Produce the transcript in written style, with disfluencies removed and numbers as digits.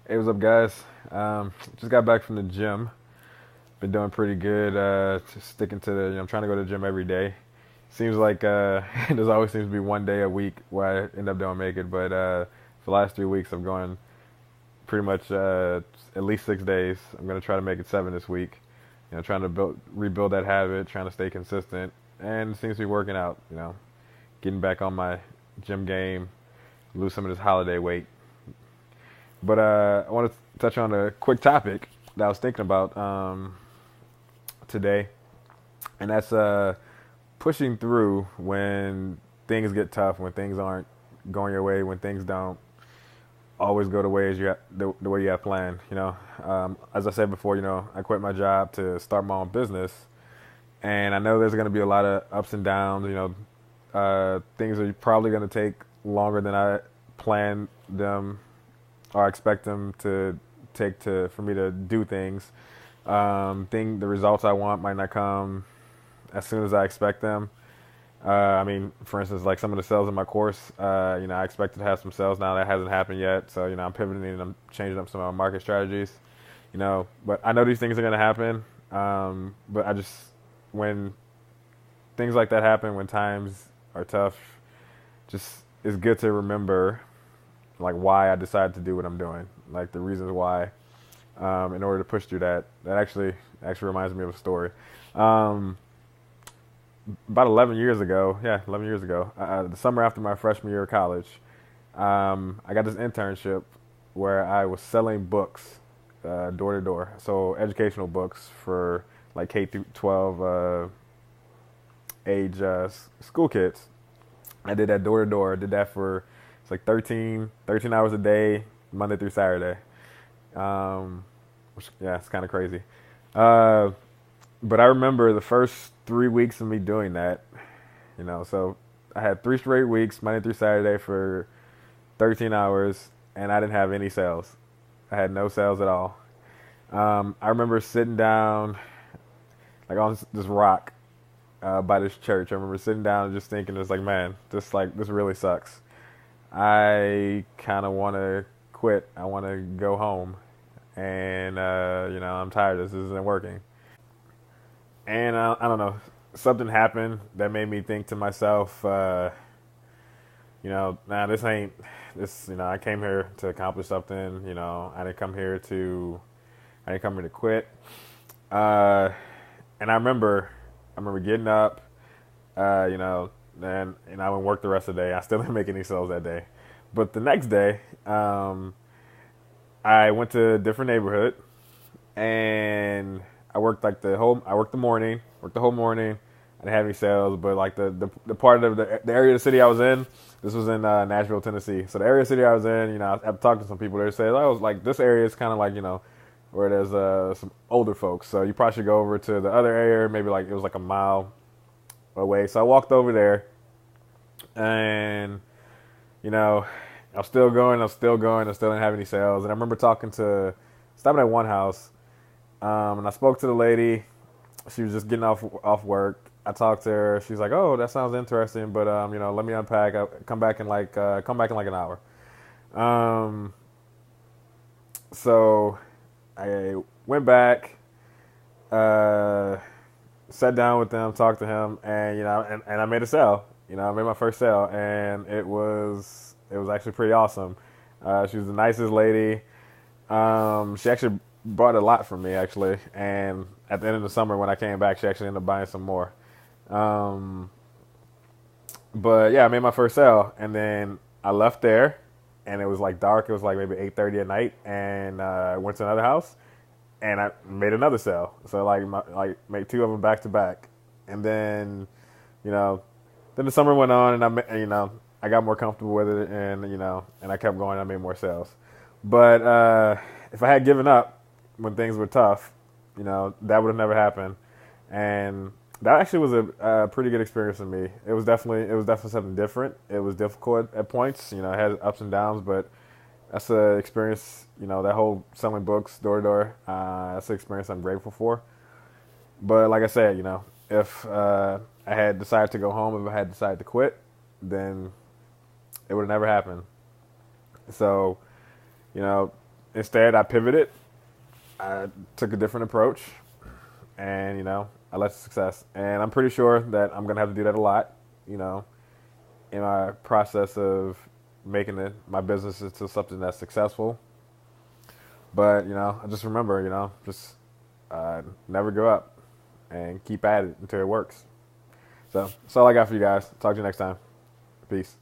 Hey, what's up, guys? Just got back from the gym. Been doing pretty good. Just sticking to I'm trying to go to the gym every day. Seems like there's always seems to be one day a week where I end up don't make it, but for the last 3 weeks, I'm going pretty much at least 6 days. I'm gonna try to make it 7 this week. Trying to rebuild that habit, trying to stay consistent, and it seems to be working out. Getting back on my gym game, lose some of this holiday weight. But I want to touch on a quick topic that I was thinking about today, and that's pushing through when things get tough, when things aren't going your way, when things don't always go the way as the way you have planned. As I said before, I quit my job to start my own business, and I know there's going to be a lot of ups and downs. Things are probably going to take longer than I planned them or expect them to take to for me to do things. The results I want might not come as soon as I expect them. For instance, like some of the sales in my course, I expected to have some sales now that hasn't happened yet. So, I'm pivoting and I'm changing up some of my market strategies. But I know these things are going to happen. But when things like that happen, when times are tough, just it's good to remember like why I decided to do what I'm doing, like the reasons why, in order to push through that. That actually reminds me of a story. Um, about 11 years ago, yeah, 11 years ago, the summer after my freshman year of college, I got this internship where I was selling books door to door. So educational books for like K through 12 age school kids. I did that door to door. Did that for it's like 13 hours a day, Monday through Saturday. Yeah, it's kind of crazy. Uh, but I remember the first 3 weeks of me doing that. So I had 3 straight weeks, Monday through Saturday, for 13 hours, and I didn't have any sales. I had no sales at all. I remember sitting down like on this rock by this church. I remember sitting down and just thinking, it's like, man, this really sucks. I kind of want to quit. I want to go home, and I'm tired. This isn't working. And I don't know, something happened that made me think to myself, nah, this ain't this. I came here to accomplish something. I didn't come here to quit. Uh, and I remember getting up, uh, you know, and I went work the rest of the day. I still didn't make any sales that day, but the next day, I went to a different neighborhood and I worked the morning, worked the whole morning. I didn't have any sales, but like the part of the area of the city I was in, this was in Nashville, Tennessee. So the area of the city I was in, I've talked to some people there say, I was like, this area is kind of like, where there's some older folks. So you probably should go over to the other area, maybe like it was like a mile away. So I walked over there and, you know, I'm still going, I still didn't have any sales. And I remember stopping at one house, and I spoke to the lady. She was just getting off work. I talked to her. She's like, "Oh, that sounds interesting, but let me unpack. I'll come back in like an hour." Um, so I went back, uh, sat down with them, talked to him, and and I made a sale. I made my first sale, and it was actually pretty awesome. She was the nicest lady. She actually bought a lot from me actually, and at the end of the summer when I came back, she actually ended up buying some more. Um, but yeah, I made my first sale, and then I left there, and it was like dark. It was like maybe 8:30 at night, and I went to another house, and I made another sale. So like made two of them back to back, and then you know, then the summer went on, and I got more comfortable with it, and and I kept going. I made more sales, but if I had given up when things were tough, that would have never happened, and that actually was a pretty good experience for me. It was definitely something different. It was difficult at points. It had ups and downs, but that's an experience. That whole selling books door to door. That's an experience I'm grateful for. But like I said, if I had decided to go home, if I had decided to quit, then it would have never happened. So, you know, instead, I pivoted. I took a different approach, and I led to success. And I'm pretty sure that I'm gonna have to do that a lot. You know, in my process of making it my business into something that's successful. But I just remember, just never give up and keep at it until it works. So that's all I got for you guys. Talk to you next time. Peace.